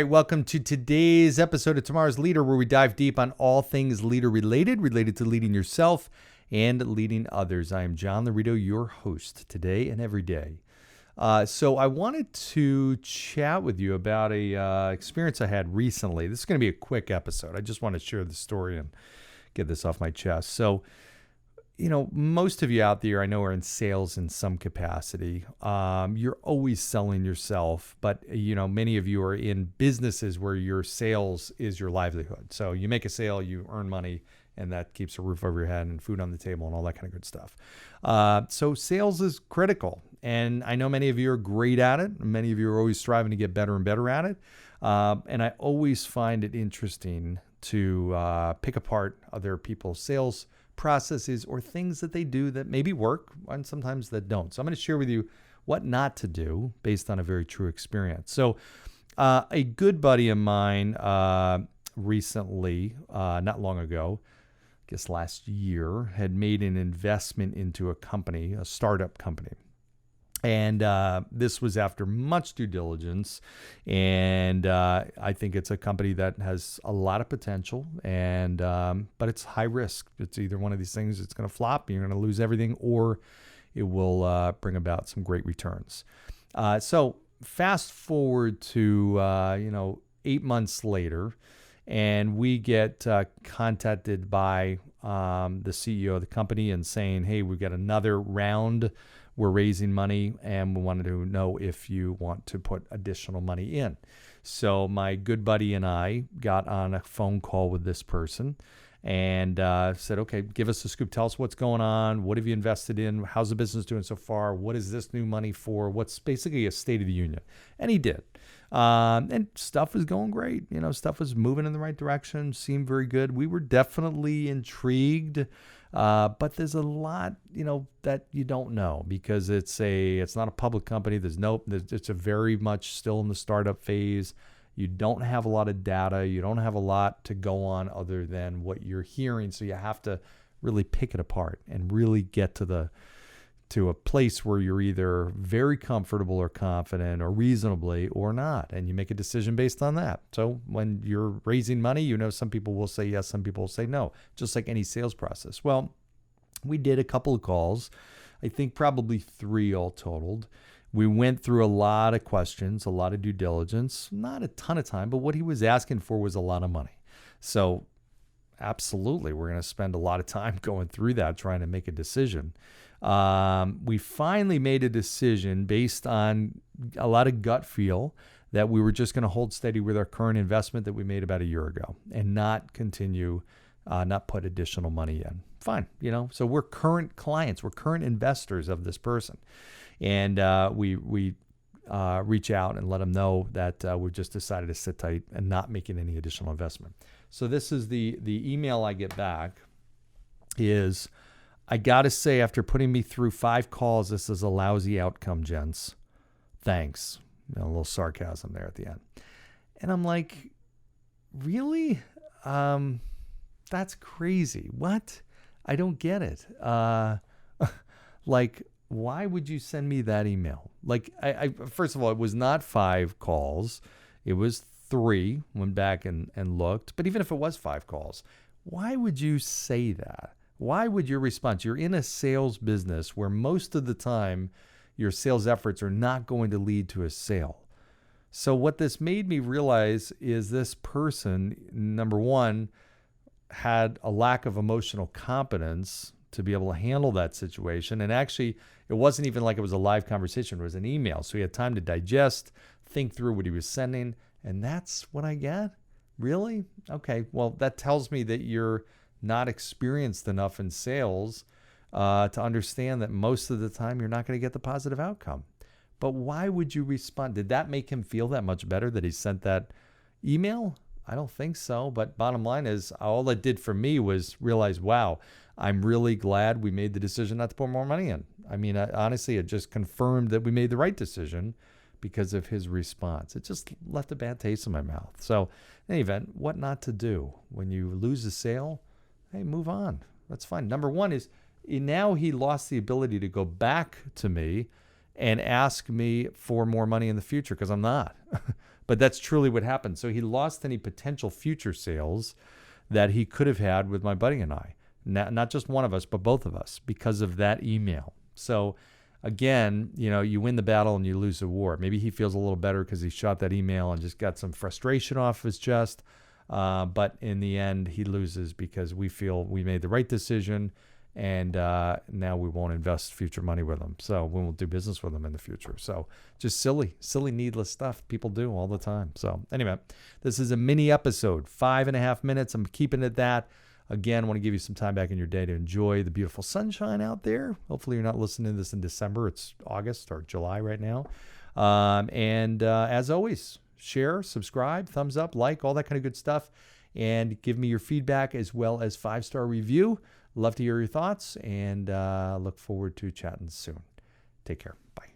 right, welcome to today's episode of Tomorrow's Leader, where we dive deep on all things leader related to leading yourself and leading others. I am John Laredo, your host today and every day. So I wanted to chat with you about a experience I had recently. This is going to be a quick episode. I just want to share the story and get this off my chest. So, most of you out there I know are in sales in some capacity. You're always selling yourself, but many of you are in businesses where your sales is your livelihood. So you make a sale, you earn money, and that keeps a roof over your head and food on the table and all that kind of good stuff. So sales is critical. And I know many of you are great at it. Many of you are always striving to get better and better at it. And I always find it interesting to pick apart other people's sales processes or things that they do that maybe work and sometimes that don't. So I'm going to share with you what not to do based on a very true experience. So a good buddy of mine recently, not long ago, I guess last year, had made an investment into a company, a startup company. And this was after much due diligence, and I think it's a company that has a lot of potential, and but it's high risk. It's either one of these things that's going to flop, you're going to lose everything, or it will bring about some great returns. So fast forward to 8 months later, and we get contacted by the CEO of the company and saying, "Hey, we've got another round. We're raising money, and we wanted to know if you want to put additional money in." So my good buddy and I got on a phone call with this person and said, "Okay, give us the scoop. Tell us what's going on. What have you invested in? How's the business doing so far? What is this new money for? What's basically a state of the union?" And he did. And stuff was going great. Stuff was moving in the right direction, seemed very good. We were definitely intrigued. But there's a lot, that you don't know because it's not a public company. It's a very much still in the startup phase. You don't have a lot of data. You don't have a lot to go on other than what you're hearing. So you have to really pick it apart and really get to a place where you're either very comfortable or confident or reasonably or not. And you make a decision based on that. So when you're raising money, some people will say yes, some people will say no, just like any sales process. Well, we did a couple of calls, I think probably 3 all totaled. We went through a lot of questions, a lot of due diligence, not a ton of time, but what he was asking for was a lot of money. So absolutely, we're going to spend a lot of time going through that, trying to make a decision. We finally made a decision based on a lot of gut feel that we were just going to hold steady with our current investment that we made about a year ago and not continue, not put additional money in. Fine. So we're current clients, we're current investors of this person. And we reach out and let them know that we've just decided to sit tight and not making any additional investment. So this is the email I get back is, "I got to say, after putting me through 5 calls, this is a lousy outcome, gents. Thanks." A little sarcasm there at the end. And I'm like, really? That's crazy. What? I don't get it. Why would you send me that email? I first of all, it was not 5 calls. It was 3. Went back and looked. But even if it was 5 calls, why would you say that? Why would your response? You're in a sales business where most of the time your sales efforts are not going to lead to a sale. So what this made me realize is this person, number one, had a lack of emotional competence to be able to handle that situation. And actually, it wasn't even like it was a live conversation. It was an email. So he had time to digest, think through what he was sending. And that's what I get? Really? Okay. Well, that tells me that you're not experienced enough in sales to understand that most of the time you're not going to get the positive outcome. But why would you respond? Did that make him feel that much better that he sent that email? I don't think so. But bottom line is, all it did for me was realize, wow, I'm really glad we made the decision not to put more money in. I mean, honestly, it just confirmed that we made the right decision because of his response. It just left a bad taste in my mouth. So in any event, what not to do when you lose a sale? Hey, move on. That's fine. Number one is now he lost the ability to go back to me and ask me for more money in the future because I'm not. But that's truly what happened. So he lost any potential future sales that he could have had with my buddy and I. Not just one of us, but both of us, because of that email. So again, you win the battle and you lose the war. Maybe he feels a little better because he shot that email and just got some frustration off his chest. But in the end, he loses because we feel we made the right decision, and now we won't invest future money with him. So we won't do business with him in the future. So just silly, needless stuff people do all the time. So anyway, this is a mini episode, 5.5 minutes. I'm keeping it that. Again, I want to give you some time back in your day to enjoy the beautiful sunshine out there. Hopefully you're not listening to this in December. It's August or July right now. As always, share, subscribe, thumbs up, like, all that kind of good stuff. And give me your feedback as well as 5-star review. Love to hear your thoughts, and look forward to chatting soon. Take care. Bye.